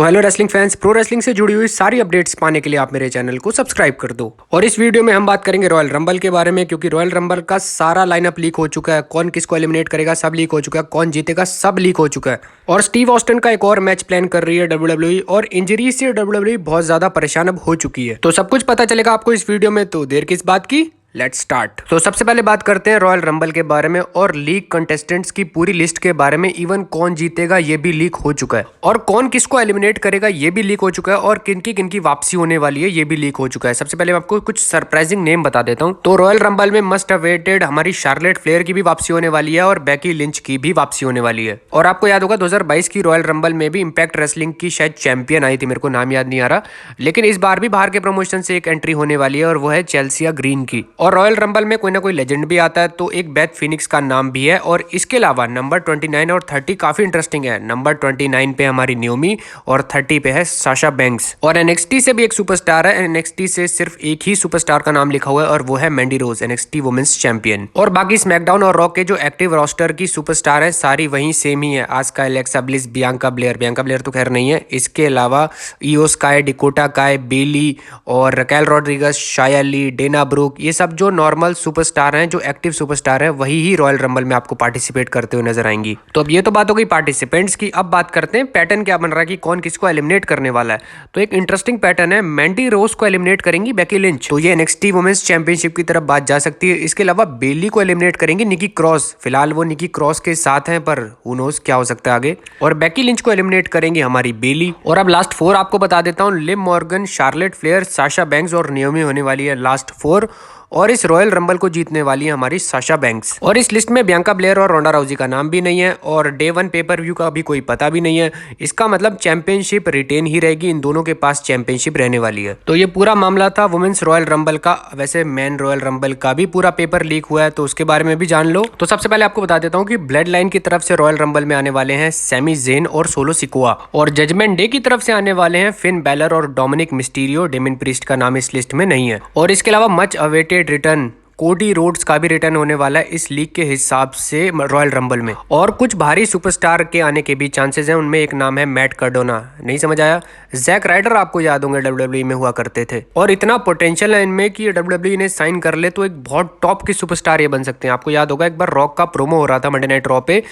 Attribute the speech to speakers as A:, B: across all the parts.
A: तो hello wrestling fans, pro wrestling से जुड़ी हुई सारी अपडेट्स पाने के लिए आप मेरे चैनल को सब्सक्राइब कर दो। और इस वीडियो में हम बात करेंगे रॉयल रंबल के बारे में, क्योंकि रॉयल रंबल का सारा लाइनअप लीक हो चुका है। कौन किसको एलिमिनेट करेगा सब लीक हो चुका है, कौन जीतेगा सब लीक हो चुका है। और स्टीव ऑस्टिन का एक और मैच प्लान कर रही है डब्ल्यूडब्ल्यूई, और इंजरी से डब्ल्यूडब्ल्यूई बहुत ज्यादा परेशान अब हो चुकी है। तो सब कुछ पता चलेगा आपको इस वीडियो में, तो देर किस बात की, लेट्स स्टार्ट। तो सबसे पहले बात करते हैं रॉयल रंबल के बारे में और लीग कंटेस्टेंट्स की पूरी लिस्ट के बारे में। इवन कौन जीतेगा ये भी लीक हो चुका है, और कौन किसको एलिमिनेट करेगा ये भी लीक हो चुका है, और किनकी वापसी होने वाली है ये भी लीक हो चुका है। सबसे पहले मैं आपको कुछ सरप्राइजिंग नेम बता देता हूँ। तो रॉयल रंबल में मस्ट अवेटेड हमारी शार्लेट फ्लेयर की भी वापसी होने वाली है, और बेकी लिंच की भी वापसी होने वाली है। और आपको याद होगा 2022 की रॉयल रंबल में भी इंपैक्ट रेसलिंग की शायद चैंपियन आई थी, मेरे को नाम याद नहीं आ रहा, लेकिन इस बार भी बाहर के प्रमोशन से एक एंट्री होने वाली है, और वो है चेल्सिया ग्रीन की। और रॉयल रंबल में कोई ना कोई लेजेंड भी आता है, तो एक बेथ फिनिक्स का नाम भी है। और इसके अलावा नंबर 29 और 30 काफी इंटरेस्टिंग है। नंबर 29 पे हमारी न्योमी और 30 पे है साशा बैंक्स। और एनएक्सटी से भी एक सुपरस्टार है। एनएक्सटी से सिर्फ एक ही सुपरस्टार का नाम लिखा हुआ है, और वो है मैंडी रोज, एनएक्सटी वुमेन्स चैंपियन। और बाकी स्मैकडाउन और रॉक के जो एक्टिव रोस्टर की सुपरस्टार है सारी वही सेम ही है। Asuka, Alexa Bliss, Bianca Belair तो खैर नहीं है। इसके अलावा ईओ स्काई, डिकोटा काय, बेली और रकेल रॉड्रिगस, शाया ली, डेना ब्रूक, ये सब जो नॉर्मल सुपरस्टार हैं, जो एक्टिव सुपरस्टार हैं, वही ही रॉयल रंबल में आपको पार्टिसिपेट करते हुए नजर आएंगी। तो अब ये तो बात हो गई पार्टिसिपेंट्स की। अब बात करते हैं पैटर्न क्या बन रहा है कि कौन किसको एलिमिनेट करने वाला है। तो एक इंटरेस्टिंग पैटर्न है, मैंडी रोज को एलिमिनेट करेंगी बेकी लिंच, तो ये एनएक्सटी वुमेन्स चैंपियनशिप की तरफ बात जा सकती है। इसके अलावा बेली को एलिमिनेट करेंगी निकी क्रॉस, फिलहाल वो निकी क्रॉस के साथ हैं, पर हू नोस क्या हो सकता है आगे। और बेकी लिंच को एलिमिनेट करेंगी हमारी बेली। और अब लास्ट 4 आपको बता देता हूँ, Liv Morgan, Charlotte Flair, Sasha banks और नियोमी होने वाली है लास्ट 4। और इस रॉयल रंबल को जीतने वाली है हमारी साशा बैंक्स। और इस लिस्ट में बियांका ब्लेयर और रोंडा राउजी का नाम भी नहीं है, और डे 1 पेपर व्यू का भी कोई पता भी नहीं है। इसका मतलब चैंपियनशिप रिटेन ही रहेगी, इन दोनों के पास चैंपियनशिप रहने वाली है। तो ये पूरा मामला था वुमेन्स रॉयल रंबल का। वैसे मैन रॉयल रंबल का भी पूरा पेपर लीक हुआ है, तो उसके बारे में भी जान लो। तो सबसे पहले आपको बता देता हूँ कि ब्लड लाइन की तरफ से रॉयल रंबल में आने वाले हैं सैमी जेन और सोलो सिकोआ, और जजमेंट डे की तरफ से आने वाले हैं फिन बैलर और डोमिनिक मिस्टीरियो। डेमिन प्रीस्ट का नाम इस लिस्ट में नहीं है। और इसके अलावा much awaited return Cody Rhodes का भी रिटर्न होने वाला है इस लीग के हिसाब से रॉयल रंबल में। और कुछ भारी सुपरस्टार के आने के भी चांसेस हैं, उनमें एक नाम है मैट कार्डोना। नहीं समझ आया? जैक राइडर आपको याद होंगे डब्ल्यूडब्ल्यूई में हुआ करते थे, और इतना पोटेंशियल है इनमें कि डब्ल्यूडब्ल्यूई ने साइन कर ले तो एक बहुत टॉप की सुपरस्टार ये बन सकते हैं। आपको याद होगा एक बार रॉक का प्रोमो हो रहा था मंडे नाइट रॉ पे,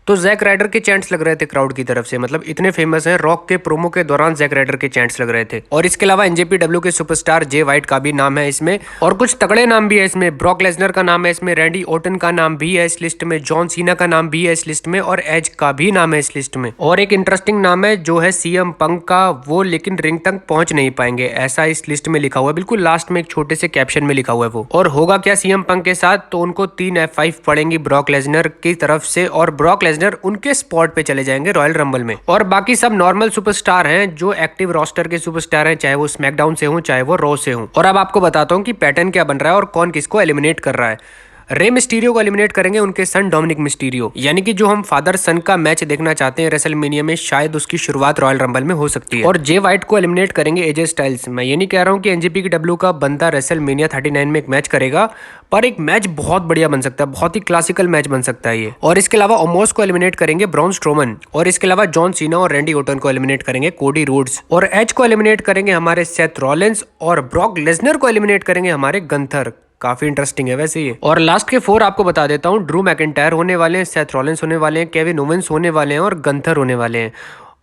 A: तो जैक राइडर के चैंट्स लग रहे थे क्राउड की तरफ से, मतलब इतने फेमस हैं। रॉक के प्रोमो के दौरान जैक राइडर के चैंट्स लग रहे थे। और इसके अलावा एनजेपीडब्ल्यू के सुपरस्टार जे वाइट का भी नाम है इसमें, और कुछ तगड़े नाम भी है इसमें। ब्रॉक लेसनर का नाम है इसमें, रैंडी ओटन का नाम भी है इस लिस्ट में, जॉन सीना का नाम भी है इस लिस्ट में, और एज का भी नाम है इस लिस्ट में। और एक इंटरेस्टिंग नाम है जो है सीएम पंक का, वो लेकिन रिंग तक पहुंच नहीं पाएंगे, ऐसा इस लिस्ट में लिखा हुआ है। बिल्कुल लास्ट में एक छोटे से कैप्शन में लिखा हुआ है वो। और होगा क्या सीएम पंक के साथ, तो उनको 3 F5 पड़ेंगी ब्रॉक लेसनर की तरफ से, और ब्रॉक लेसनर उनके स्पॉट पे चले जाएंगे रॉयल रंबल में। और बाकी सब नॉर्मल सुपरस्टार हैं, जो एक्टिव रोस्टर के सुपरस्टार हैं, चाहे वो स्मैकडाउन से हो चाहे वो रॉ से हो। और अब आपको बताता हूँ कि पैटर्न क्या बन रहा है और कौन किसको एलिमिनेट कर रहा है। रे मिस्टीरियो को एलिमिनेट करेंगे उनके सन डोमिनिक मिस्टीरियो, यानी कि जो हम फादर सन का मैच देखना चाहते हैं रेसलमेनिया में, शायद उसकी शुरुआत रॉयल रंबल में हो सकती है। और जे वाइट को एलिमिनेट करेंगे एजे स्टाइल्स। मैं ये नहीं कह रहा हूँ कि एनजेपी की डब्ल्यू का बंदा रेसलमेनिया 39 में एक मैच करेगा, पर एक मैच बहुत बढ़िया बन सकता है, बहुत ही क्लासिकल मैच बन सकता है ये। और इसके अलावा ओमोस को एलिमिनेट करेंगे ब्रॉन स्ट्रोमन, और इसके अलावा जॉन सीना और रैंडी ओटन को एलिमिनेट करेंगे कोडी रोड्स, और एज को एलिमिनेट करेंगे हमारे सेथ रॉलिंस, और ब्रॉक लेसनर को एलिमिनेट करेंगे हमारे गंथर। काफी इंटरेस्टिंग है वैसे ये। और लास्ट के 4 आपको बता देता हूँ, ड्रू मैकिंटायर होने वाले हैं, सेथ रॉलिंस होने वाले हैं, केविन ओवेंस होने वाले हैं, और गंथर होने वाले हैं।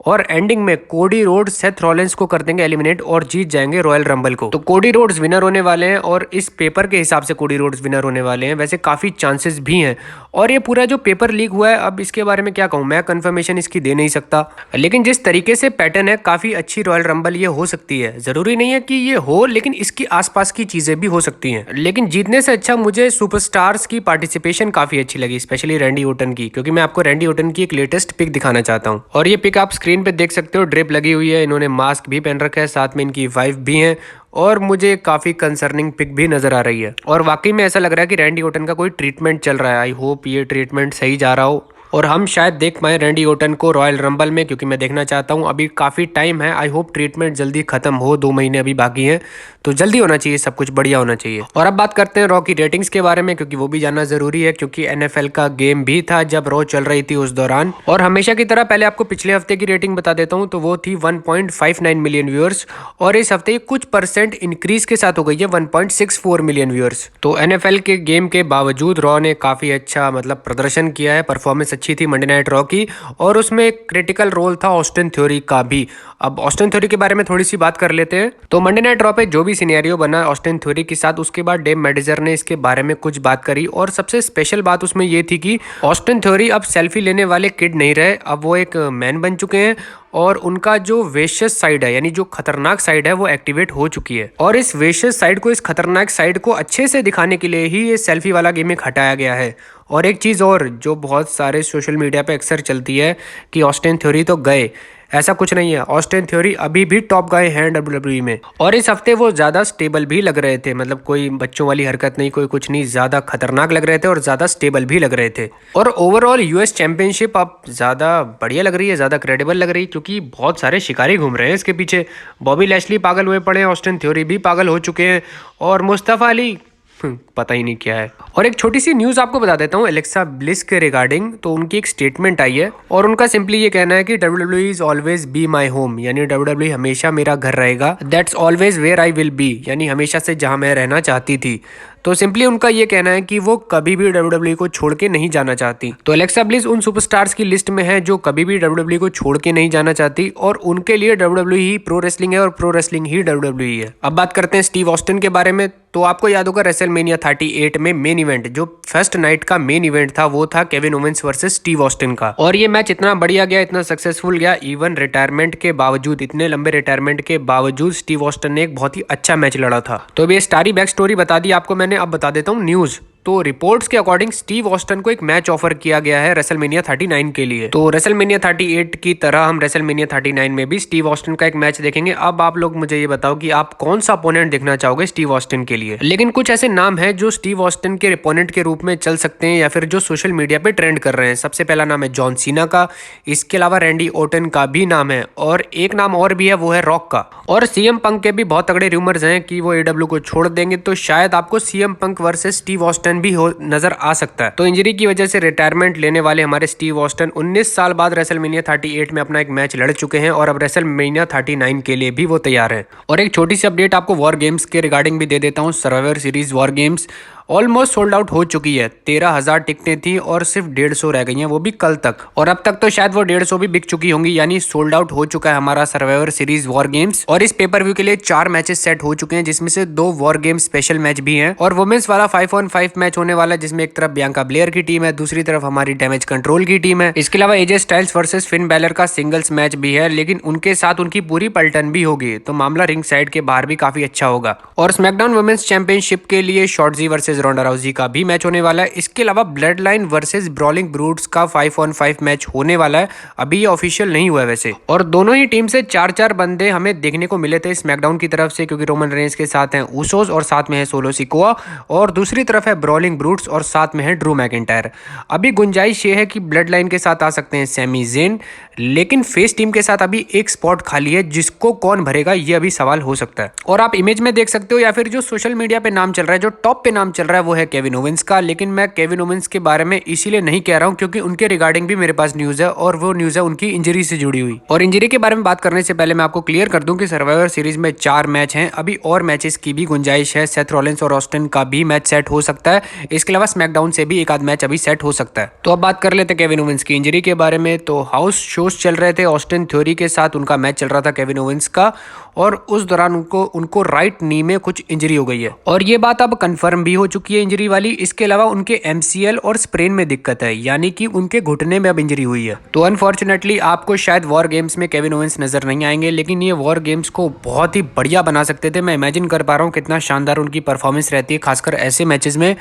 A: और एंडिंग में कोडी रोड्स सेथ रॉलिंस को कर देंगे एलिमिनेट और जीत जाएंगे रॉयल रंबल को। तो कोडी रोड्स विनर होने वाले हैं, और इस पेपर के हिसाब से कोडी रोड्स विनर होने वाले हैं। वैसे काफी चांसेस भी हैं। और ये पूरा जो पेपर लीक हुआ है, अब इसके बारे में क्या कहूँ, मैं कंफर्मेशन इसकी दे नहीं सकता, लेकिन जिस तरीके से पैटर्न है काफी अच्छी रॉयल रंबल ये हो सकती है। जरूरी नहीं है कि ये हो, लेकिन इसकी आसपास की चीजें भी हो सकती हैं। लेकिन जीतने से अच्छा मुझे सुपरस्टार्स की पार्टिसिपेशन काफी अच्छी लगी, स्पेशली रैंडी ओटन की, क्योंकि मैं आपको रैंडी ओटन की एक लेटेस्ट पिक दिखाना चाहता हूँ। और ये पिक आप स्क्रीन पे देख सकते हो, ड्रिप लगी हुई है, इन्होंने मास्क भी पहन रखा है, साथ में इनकी वाइफ भी है, और मुझे काफी कंसर्निंग पिक भी नजर आ रही है। और वाकई में ऐसा लग रहा है कि रैंडी ओटन का कोई ट्रीटमेंट चल रहा है। आई होप ये ट्रीटमेंट सही जा रहा हो। और हम शायद देख पाए रैंडी ऑर्टन को रॉयल रंबल में, क्योंकि मैं देखना चाहता हूँ। अभी काफ़ी टाइम है, आई होप ट्रीटमेंट जल्दी खत्म हो, 2 महीने अभी बाकी हैं, तो जल्दी होना चाहिए, सब कुछ बढ़िया होना चाहिए। और अब बात करते हैं रॉ की रेटिंग्स के बारे में, क्योंकि वो भी जानना जरूरी है, क्योंकि NFL का गेम भी था जब रॉ चल रही थी उस दौरान। और हमेशा की तरह पहले आपको पिछले हफ्ते की रेटिंग बता देता हूँ, तो वो थी 1.59 मिलियन व्यूअर्स, और इस हफ्ते कुछ परसेंट इंक्रीज के साथ हो गई है 1.64 मिलियन व्यूअर्स। तो NFL के गेम के बावजूद रॉ ने काफी अच्छा मतलब प्रदर्शन किया है, परफॉर्मेंस अच्छी थी मंडे नाइट रॉ की, और उसमें एक क्रिटिकल रोल था ऑस्टिन थ्योरी का भी। अब ऑस्टिन थ्योरी के बारे में थोड़ी सी बात कर लेते हैं। तो मंडे नाइट रॉ पे जो भी सिनेरियो बना ऑस्टिन थ्योरी के साथ, उसके बाद डेव मेडेजर ने इसके बारे में कुछ बात करी, और सबसे स्पेशल बात उसमें ये थी कि ऑस्टिन थ्योरी अब सेल्फी लेने वाले किड नहीं रहे, अब वो एक मैन बन चुके हैं, और उनका जो वेशियस साइड है, यानी जो खतरनाक साइड है, वो एक्टिवेट हो चुकी है। और इस वेशियस साइड को, इस खतरनाक साइड को अच्छे से दिखाने के लिए ही ये सेल्फी वाला गिमिक हटाया गया है। और एक चीज़ और जो बहुत सारे सोशल मीडिया पे अक्सर चलती है कि ऑस्टिन थ्योरी तो गए, ऐसा कुछ नहीं है। ऑस्टिन थ्योरी अभी भी टॉप गाय हैं WWE में, और इस हफ्ते वो ज़्यादा स्टेबल भी लग रहे थे, मतलब कोई बच्चों वाली हरकत नहीं, कोई कुछ नहीं, ज़्यादा खतरनाक लग रहे थे और ज़्यादा स्टेबल भी लग रहे थे। और ओवरऑल US चैंपियनशिप अब ज़्यादा बढ़िया लग रही है, ज़्यादा क्रेडिबल लग रही है, क्योंकि बहुत सारे शिकारी घूम रहे हैं इसके पीछे। बॉबी लैशली पागल हुए पड़े हैं, ऑस्टिन थ्योरी भी पागल हो चुके हैं, और मुस्तफा अली पता ही नहीं क्या है। और एक छोटी सी न्यूज आपको बता देता हूँ एलेक्सा ब्लिस के रिगार्डिंग। तो उनकी एक स्टेटमेंट आई है, और उनका सिंपली ये कहना है कि WWE is always be my home, यानी WWE हमेशा मेरा घर रहेगा। That's always where I will be, यानी हमेशा से जहां मैं रहना चाहती थी। तो सिंपली उनका ये कहना है कि वो कभी भी WWE को छोड़ के नहीं जाना चाहती। तो एलेक्सा ब्लिस उन सुपरस्टार्स की लिस्ट में है जो कभी भी WWE को छोड़ के नहीं जाना चाहती, और उनके लिए WWE ही प्रो रेसलिंग है, और प्रो रेसलिंग ही WWE है। अब बात करते हैं स्टीव ऑस्टिन के बारे में। तो आपको याद होगा रेसलमेनिया 38 में मेन इवेंट, जो फर्स्ट नाइट का मेन इवेंट था, वो था Kevin Owens versus Steve Austin का। और ये मैच इतना बढ़िया गया, इतना सक्सेसफुल गया, इवन रिटायरमेंट के बावजूद, इतने लंबे रिटायरमेंट के बावजूद स्टीव ऑस्टिन ने एक बहुत ही अच्छा मैच लड़ा था। तो अब ये सारी बैक स्टोरी बता दी आपको मैंने, अब बता देता हूँ न्यूज। तो रिपोर्ट्स के अकॉर्डिंग स्टीव ऑस्टिन को एक मैच ऑफर किया गया है रेसलमेनिया 39 के लिए। तो रेसलमेनिया 38 की तरह हम रेसलमेनिया 39 में भी स्टीव ऑस्टिन का एक मैच देखेंगे। अब आप लोग मुझे ये बताओ कि आप कौन सा अपोनेंट देखना चाहोगे स्टीव ऑस्टिन के लिए। लेकिन कुछ ऐसे नाम हैं जो स्टीव ऑस्टिन के अपोनेंट के रूप में चल सकते हैं, या फिर जो सोशल मीडिया पे ट्रेंड कर रहे हैं। सबसे पहला नाम है जॉन सीना का, इसके अलावा रैंडी ऑर्टन का भी नाम है, और एक नाम और भी है, वो है रॉक का। और CM पंक के भी बहुत तगड़े रूमर्स हैं कि वो AEW को छोड़ देंगे, तो शायद आपको CM पंक वर्सेस स्टीव ऑस्टिन भी हो नजर आ सकता है। तो इंजरी की वजह से रिटायरमेंट लेने वाले हमारे स्टीव ऑस्टिन 19 साल बाद रेसलमेनिया 38 में अपना एक मैच लड़ चुके हैं, और अब रेसलमेनिया 39 के लिए भी वो तैयार है। और एक छोटी सी अपडेट आपको वॉर गेम्स के रिगार्डिंग भी दे देता हूँ। Survivor series war games almost sold out हो चुकी है। 13,000 टिकटें थी और सिर्फ 150 रह गई हैं, वो भी कल तक। और अब तक तो शायद वो 150 भी बिक चुकी होंगी, यानी सोल्ड आउट हो चुका है हमारा सर्वाइवर सीरीज वॉर गेम्स। और इस पेपर व्यू के लिए 4 मैचेस सेट हो चुके हैं, जिसमें से 2 वॉर गेम्स स्पेशल मैच भी हैं, और वुमेन्स वाला 5-on-5 मैच होने वाला है, जिसमें एक तरफ बियांका ब्लेयर की टीम है, दूसरी तरफ हमारी डैमेज कंट्रोल की टीम है। इसके अलावा AJ styles versus Finn Balor का सिंगल्स मैच भी है, लेकिन उनके साथ उनकी पूरी पलटन भी होगी, तो मामला रिंग साइड के बाहर भी काफी अच्छा होगा। और स्मैकडाउन वुमेन्स चैंपियनशिप के लिए शॉर्टजी वर्सेस रोंडा राउजी का भी मैच होने वाला है। इसके अलावा blood line versus brawling breeds का 5-on-5 मैच होने वाला है, अभी ये ऑफिशियल नहीं हुआ है वैसे। और दोनों ही टीम से 4-4 बंदे हमें देखने को मिले थे स्मैकडाउन की तरफ से, क्योंकि रोमन रेंज के साथ हैं ऊसोस, और साथ में है सोलो सिकोआ, और दूसरी तरफ है ब्रॉलिंग ब्रूड्स, और साथ में है ड्रू मैकिंटायर। अभी गुंजाइश ये है कि ब्लड लाइन के साथ आ सकते हैं सैमी ज़ेन, लेकिन फेस टीम के साथ अभी एक स्पॉट खाली है, जिसको कौन भरेगा ये अभी सवाल हो सकता है। और आप इमेज में देख सकते हो, या फिर जो सोशल मीडिया पे नाम चल रहा है, जो टॉप पे नाम चल रहा है, वो है केविन ओवेंस का। लेकिन मैं केविन ओवेंस के बारे में इसीलिए नहीं कह रहा हूं क्योंकि उनके रिगार्डिंग भी मेरे पास न्यूज है, और वो न्यूज है उनकी इंजरी से जुड़ी हुई। और इंजरी के बारे में बात करने से पहले मैं आपको क्लियर कर दूं कि सर्वाइवर सीरीज में 4 मैच हैं, अभी और मैचेस की भी गुंजाइश है। सेथ रॉलिंस और ऑस्टिन का भी मैच सेट हो सकता है, इसके अलावा स्मैकडाउन से भी एक आध मैच अभी सेट हो सकता है। तो अब बात कर लेते हैं केविन ओवेंस की इंजरी के बारे में। तो हाउस शोज चल रहे थे, ऑस्टिन थ्योरी के साथ उनका मैच चल रहा था केविन ओवेंस का, और उस दौरान उनको राइट नी में कुछ इंजरी हो गई है, और ये बात अब कंफर्म भी हो चुकी है इंजरी वाली। इसके अलावा उनके MCL और स्प्रेन में दिक्कत है, यानी कि उनके घुटने में अब इंजरी हुई है। तो अनफॉर्चुनेटली आपको शायद वॉर गेम्स में केविन ओवेंस नजर नहीं आएंगे, लेकिन ये वॉर गेम्स को बहुत ही बढ़िया बना सकते थे। मैं इमेजिन कर पा रहा हूँ कितना शानदार उनकी परफॉर्मेंस रहती है, खासकर ऐसे मैचेस में।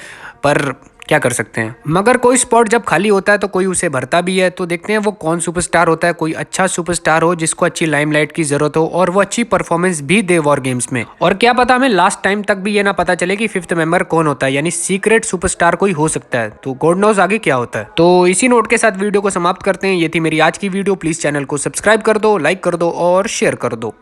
A: पर क्या कर सकते हैं। मगर कोई स्पॉट जब खाली होता है तो कोई उसे भरता भी है। तो देखते हैं वो कौन सुपरस्टार होता है। कोई अच्छा सुपरस्टार हो जिसको अच्छी लाइमलाइट की जरूरत हो और वो अच्छी परफॉर्मेंस भी दे वॉर गेम्स में। और क्या पता हमें लास्ट टाइम तक भी ये ना पता चले कि फिफ्थ मेंबर कौन होता है, यानी सीक्रेट सुपरस्टार कोई हो सकता है। तो गॉड नोज आगे क्या होता है। तो इसी नोट के साथ वीडियो को समाप्त करते हैं। ये थी मेरी आज की वीडियो। प्लीज चैनल को सब्सक्राइब कर दो, लाइक कर दो और शेयर कर दो।